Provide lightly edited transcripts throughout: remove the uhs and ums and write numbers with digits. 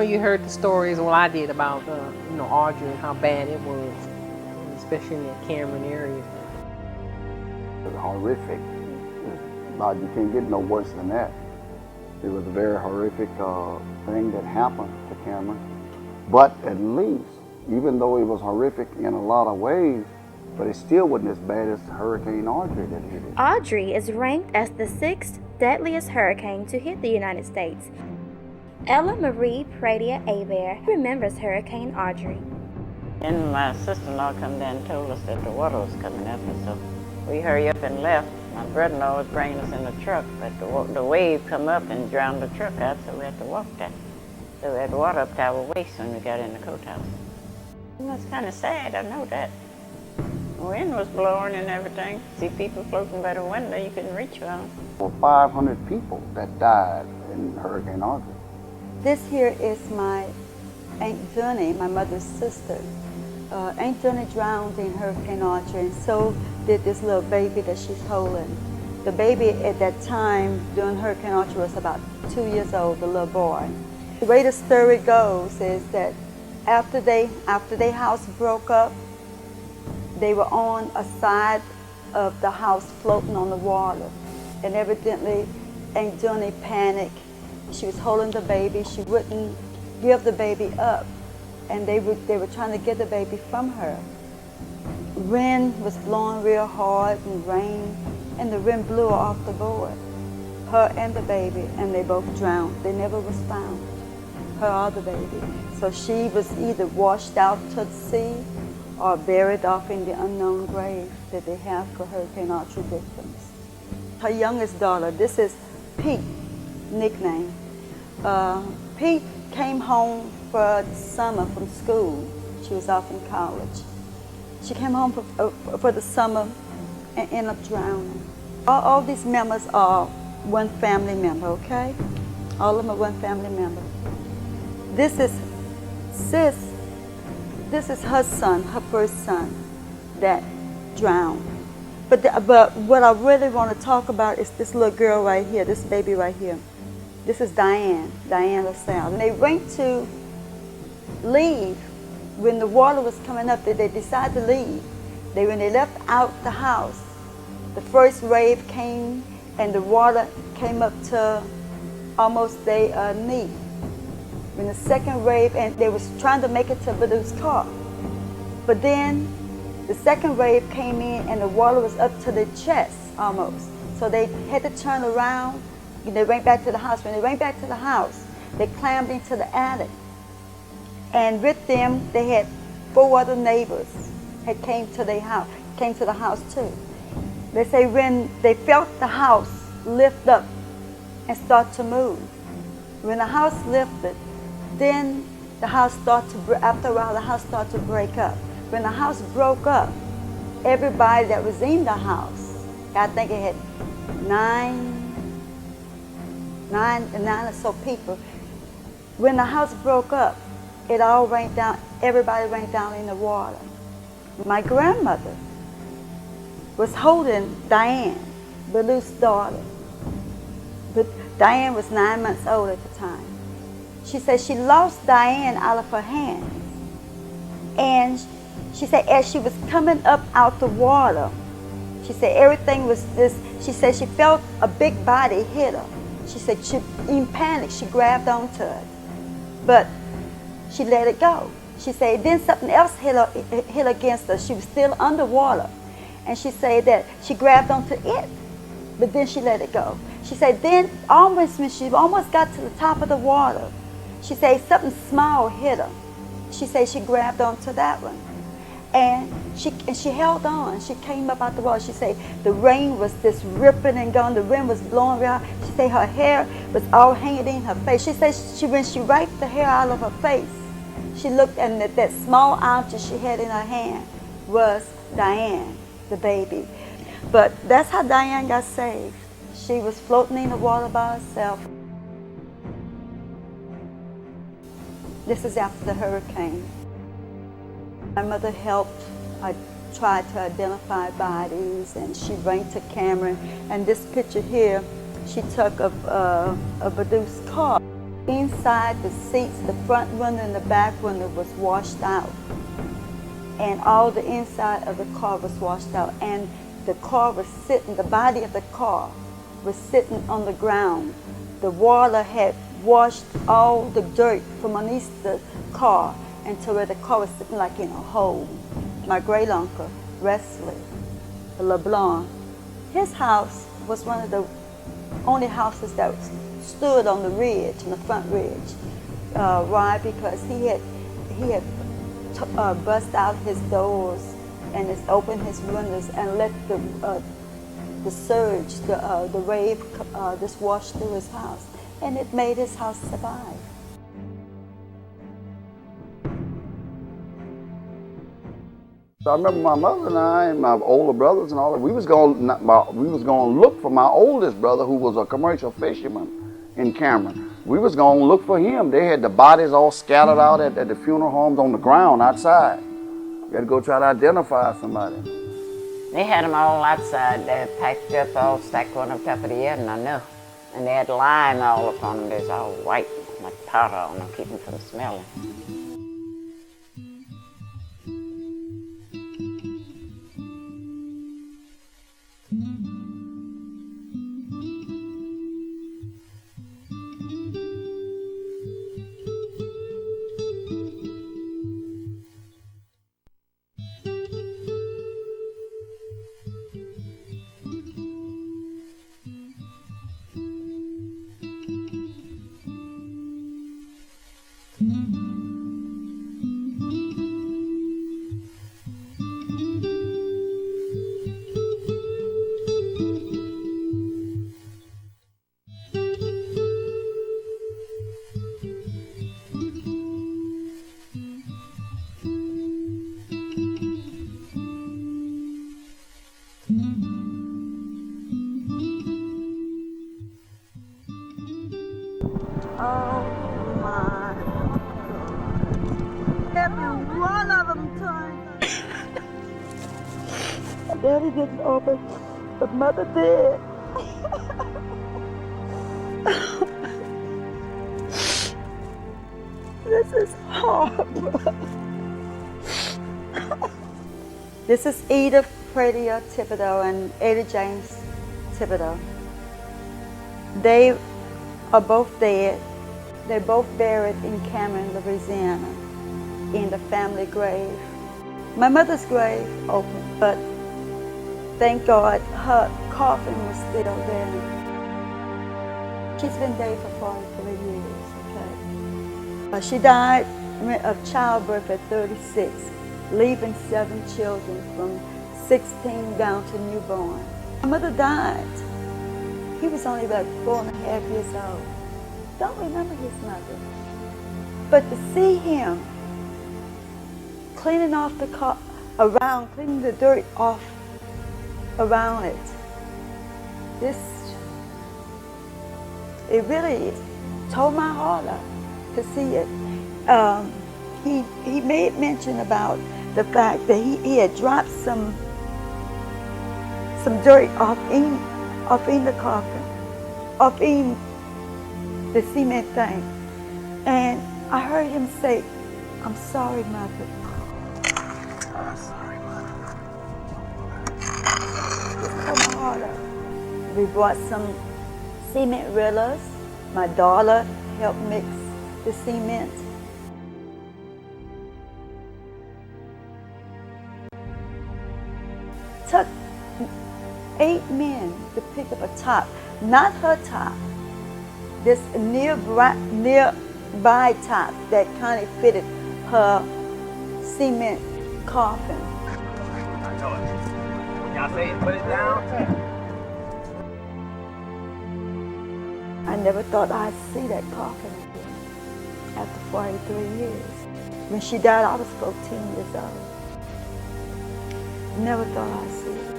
you heard the stories, well I did, about Audrey and how bad it was, especially in that Cameron area. It was horrific. You can't get no worse than that. It was a very horrific thing that happened to Cameron. But at least, even though it was horrific in a lot of ways, but it still wasn't as bad as Hurricane Audrey that hit it. Audrey is ranked as the 6th deadliest hurricane to hit the United States. Ella Marie Pradia Abear remembers Hurricane Audrey. And my sister-in-law come down and told us that the water was coming up, and so we hurry up and left. My brother-in-law was bringing us in the truck, but the wave come up and drowned the truck out, so we had to walk down. So we had water up to our waist when we got in the courthouse. It was kind of sad, I know that. The wind was blowing and everything. See people floating by the window, you couldn't reach them. There were 500 people that died in Hurricane Audrey. This here is my Aunt Johnny, my mother's sister. Aunt Johnny drowned in Hurricane Audrey, and so did this little baby that she's holding. The baby at that time during Hurricane Audrey was about 2 years old, the little boy. The way the story goes is that after their house broke up, they were on a side of the house floating on the water. And evidently, Aunt Johnny panicked. She was holding the baby. She wouldn't give the baby up. And they were trying to get the baby from her. Wind was blowing real hard and rain, and the wind blew her off the board. Her and the baby, and they both drowned. They never was found, her or the baby. So she was either washed out to the sea or buried off in the unknown grave that they have for Hurricane Audrey victims. Her youngest daughter, this is Pete, nickname. Pete came home for the summer from school. She was off in college. She came home for the summer and ended up drowning. All these members are one family member, okay? All of them are one family member. This is Sis. This is her son, her first son, that drowned. But what I really want to talk about is this little girl right here, this baby right here. This is Diane LaSalle. And they went to leave when the water was coming up. They decided to leave. When they left out the house, the first wave came and the water came up to almost their knee. When the second wave, and they was trying to make it to Badoo's car. But then the second wave came in and the water was up to their chest almost. So they had to turn around and they went back to the house. When they went back to the house, they climbed into the attic. And with them, they had 4 other neighbors that came to the house too. They say when they felt the house lift up and start to move, when the house lifted, then the house started to, after a while, the house started to break up. When the house broke up, everybody that was in the house, I think it had nine or so people. When the house broke up, it all rained down, everybody rained down in the water. My grandmother was holding Diane, Baloo's daughter. But Diane was 9 months old at the time. She said she lost Diane out of her hands. And she said as she was coming up out the water, she said everything was this, she said she felt a big body hit her. She said she, in panic, she grabbed onto it. But she let it go. She said then something else hit against her. She was still underwater. And she said that she grabbed onto it, but then she let it go. She said then almost when she almost got to the top of the water, she said something small hit her. She said she grabbed onto that one. And she held on. She came up out the water. She said the rain was just ripping and going. The wind was blowing around. She said her hair was all hanging in her face. She said when she wiped the hair out of her face, she looked and that small object she had in her hand was Diane, the baby. But that's how Diane got saved. She was floating in the water by herself. This is after the hurricane. My mother helped. I tried to identify bodies, and she ran to Cameron. And this picture here, she took of Badoo's car. Inside the seats, the front window and the back window was washed out. And all the inside of the car was washed out. And the car was sitting, the body of the car was sitting on the ground. The water had washed all the dirt from underneath the car until where the car was sitting like in a hole. My great uncle, Wesley LeBlanc, his house was one of the only houses that stood on the ridge, on the front ridge. Why? Because he had bust out his doors and opened his windows and let the surge, the wave just wash through his house, and it made his house survive. So I remember my mother and I and my older brothers and all that, we was going to look for my oldest brother, who was a commercial fisherman in Cameron. We was going to look for him. They had the bodies all scattered out at the funeral homes on the ground outside. We had to go try to identify somebody. They had them all outside. They had packed up, all stacked one on top of the other, and I know. And they had lime all upon them. They was all white, like powder on them, keep them from smelling. Oh my God. Every one of them turned. Daddy didn't open, but Mother did. This is horrible. This is Edith Pradia Thibodeau and Ada James Thibodeau. They are both dead. They're both buried in Cameron, Louisiana, in the family grave. My mother's grave open, but thank God her coffin was still there. She's been dead for 43 years, okay? She died of childbirth at 36, leaving 7 children from 16 down to newborn. My mother died. He was only about 4.5 years old. Don't remember his mother. But to see him cleaning off the car, cleaning the dirt off around it, it really tore my heart out to see it. He made mention about the fact that he had dropped some dirt off in the coffin, off in the cement thing. And I heard him say, "I'm sorry, Mother." I'm sorry, Mother. Just tore my heart out. We brought some cement reelers. My daughter helped mix the cement. Took 8 men to pick up a top, not her top, this nearby top that kind of fitted her cement coffin. I know it. When y'all say it, put it down. I never thought I'd see that coffin again after 43 years. When she died, I was 14 years old. Never thought I'd see it again.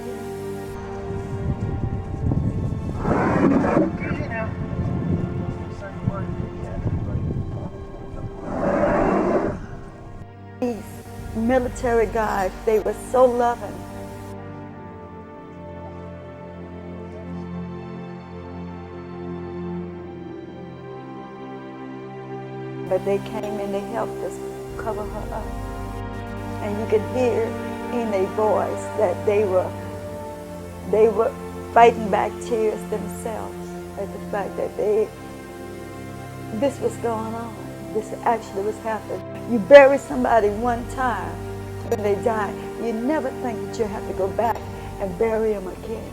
These military guys, they were so loving. but they came and they helped us cover her up. And you could hear in their voice that they were fighting back tears themselves at the fact that this was going on. This actually was happening. You bury somebody one time when they die, you never think that you have to go back and bury them again.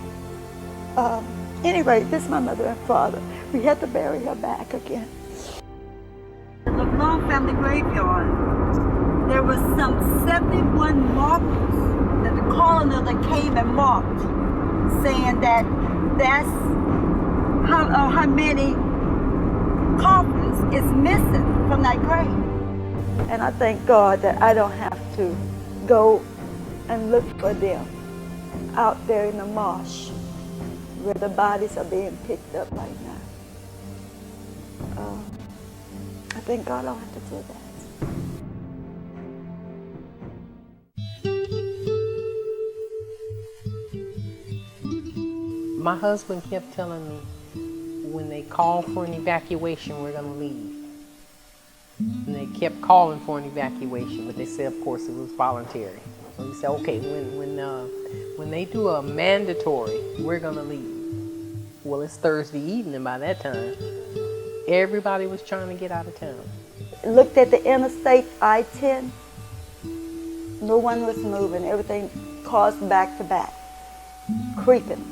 Anyway, this is my mother and father. We had to bury her back again. In the long family graveyard, there was some 71 markers that the coroner that came and marked, saying that that's how many coffins is missing from that grave. And I thank God that I don't have to go and look for them out there in the marsh where the bodies are being picked up right now. I thank God I don't have to do that. My husband kept telling me, when they call for an evacuation, we're going to leave. And they kept calling for an evacuation, but they said, of course, it was voluntary. So he said, okay, when they do a mandatory, we're going to leave. Well, it's Thursday evening by that time. Everybody was trying to get out of town. Looked at the interstate I-10. No one was moving. Everything caused back to back, creeping.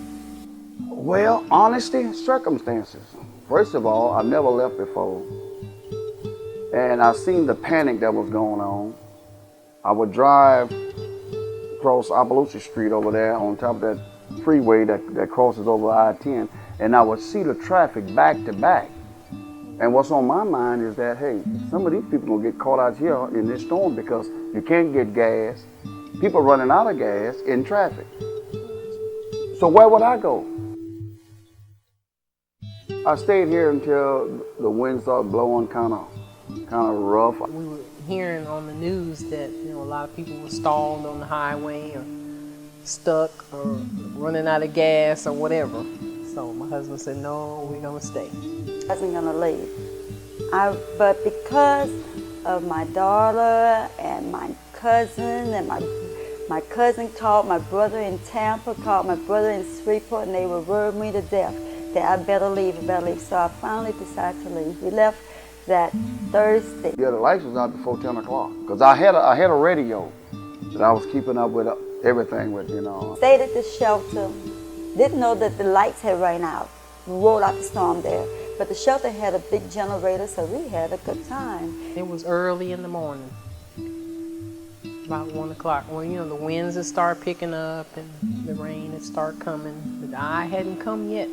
Well, honesty, circumstances. First of all, I've never left before. And I seen the panic that was going on. I would drive across Appalachia Street over there on top of that freeway that crosses over I-10, and I would see the traffic back to back. And what's on my mind is that, hey, some of these people will get caught out here in this storm because you can't get gas. People running out of gas in traffic. So where would I go? I stayed here until the wind started blowing kind of rough. We were hearing on the news that a lot of people were stalled on the highway or stuck or running out of gas or whatever. So my husband said, no, we're going to stay. I wasn't going to leave. But because of my daughter and my cousin, and my cousin called my brother in Tampa, called my brother in Shreveport, and they were worried me to death that I better leave. So I finally decided to leave. We left that Thursday. Yeah, the lights was out before 10 o'clock because I had a radio that I was keeping up with everything with, Stayed at the shelter. Didn't know that the lights had run out. We rolled out the storm there. But the shelter had a big generator, so we had a good time. It was early in the morning, about 1 o'clock. Well, the winds had started picking up and the rain had started coming. But I hadn't come yet.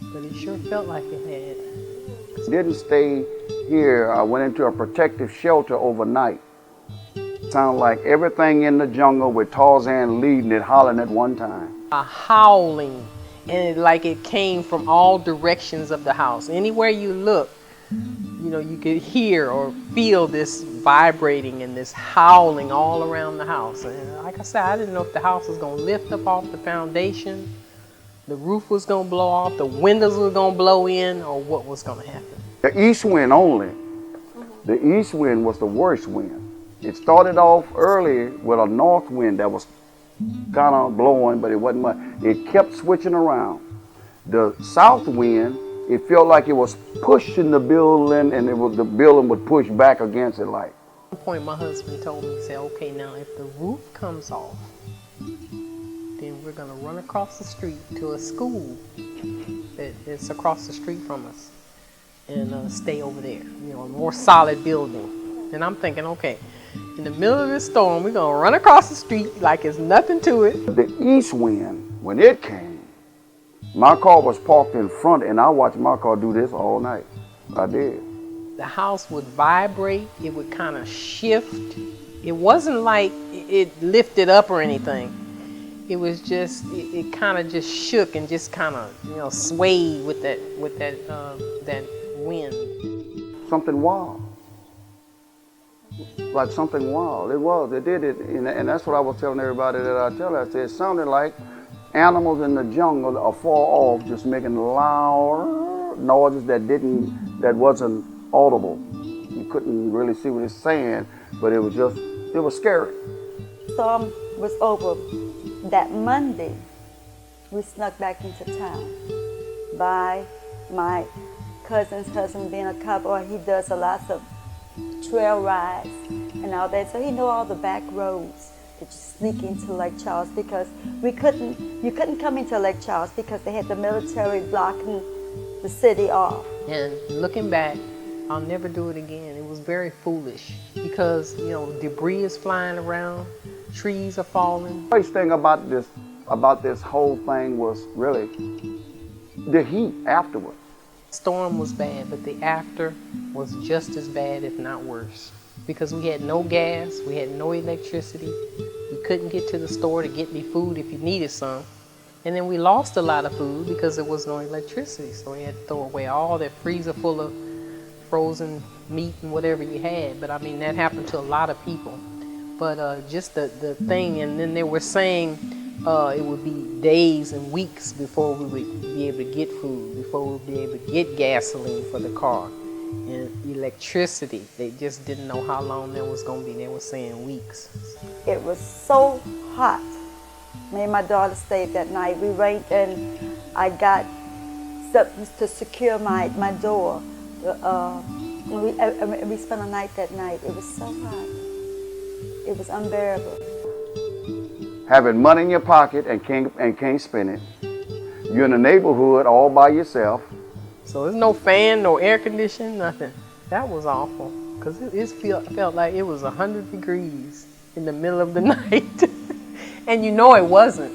But it sure felt like it had. Didn't stay here. I went into a protective shelter overnight. Sounded like everything in the jungle with Tarzan leading it, hollering at one time. A howling, and it came from all directions of the house. Anywhere you look, you could hear or feel this vibrating and this howling all around the house. And like I said, I didn't know if the house was going to lift up off the foundation, the roof was going to blow off, the windows were going to blow in, or what was going to happen. The east wind only. The east wind was the worst wind. It started off early with a north wind that was kind of blowing, but it wasn't much. It kept switching around. The south wind, it felt like it was pushing the building, and the building would push back against it like. At one point, my husband told me, he said, okay, now if the roof comes off, then we're going to run across the street to a school that's across the street from us and stay over there, a more solid building. And I'm thinking, okay, in the middle of this storm, we're going to run across the street like it's nothing to it. The east wind, when it came, my car was parked in front, and I watched my car do this all night. I did. The house would vibrate. It would kind of shift. It wasn't like it lifted up or anything. It was just, it kind of just shook and just kind of, swayed with that wind. Something wild. Like something wild. It was. It did it. And that's what I was telling everybody that I tell. I said it sounded like animals in the jungle are far off just making loud noises that wasn't audible. couldn't really see what it's saying, but it was scary. Storm was over. That Monday, we snuck back into town. By my cousin's husband being a cowboy, he does a lot of trail rides and all that, so he knew all the back roads to sneak into Lake Charles, because you couldn't come into Lake Charles because they had the military blocking the city off. And looking back, I'll never do it again. It was very foolish because, you know, debris is flying around, trees are falling. The first thing about this whole thing was really the heat afterwards. Storm was bad, but the after was just as bad, if not worse, because we had no gas, we had no electricity, we couldn't get to the store to get me food if you needed some, and then we lost a lot of food because there was no electricity, so we had to throw away all that freezer full of frozen meat and whatever you had. But I mean, that happened to a lot of people. But just the thing, and then they were saying it would be days and weeks before we would be able to get food, before we would be able to get gasoline for the car. And electricity, they just didn't know how long that was going to be. They were saying weeks. It was so hot. Me and my daughter stayed that night. We went and I got something to secure my door. We spent a night that night. It was so hot. It was unbearable. Having money in your pocket and can't spend it. You're in the neighborhood all by yourself. So there's no fan, no air conditioning, nothing. That was awful, because it felt like it was 100 degrees in the middle of the night. And you know it wasn't,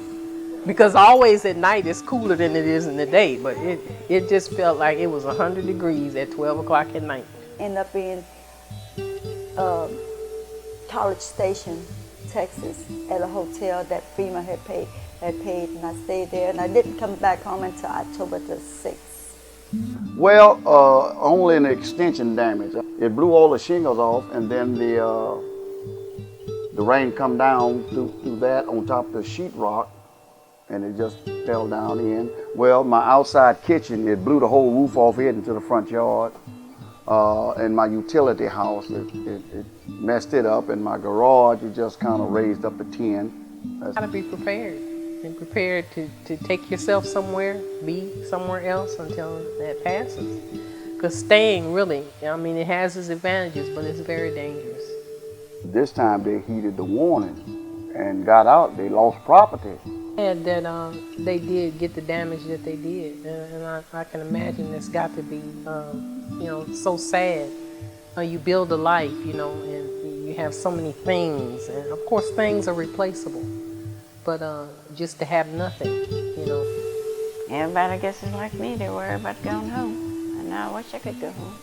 because always at night it's cooler than it is in the day, but it just felt like it was 100 degrees at 12 o'clock at night. Ended up in College Station, Texas, at a hotel that FEMA had paid, and I stayed there, and I didn't come back home until October the 6th. Well, only an extension damage. It blew all the shingles off, and then the rain come down through that on top of the sheetrock, and it just fell down in. Well, my outside kitchen, it blew the whole roof off it into the front yard. And my utility house, it messed it up. And my garage, it just kind of raised up a 10. Got to be prepared, and prepared to take yourself somewhere, be somewhere else until that passes. Because staying really, I mean, it has its advantages, but it's very dangerous. This time they heeded the warning and got out. They lost property. And that they did get the damage that they did, and I can imagine it's got to be, you know, so sad. You build a life, you know, and you have so many things, and of course things are replaceable, but just to have nothing, you know. Everybody, I guess, is like me. They worry about going home, and now I wish I could go home.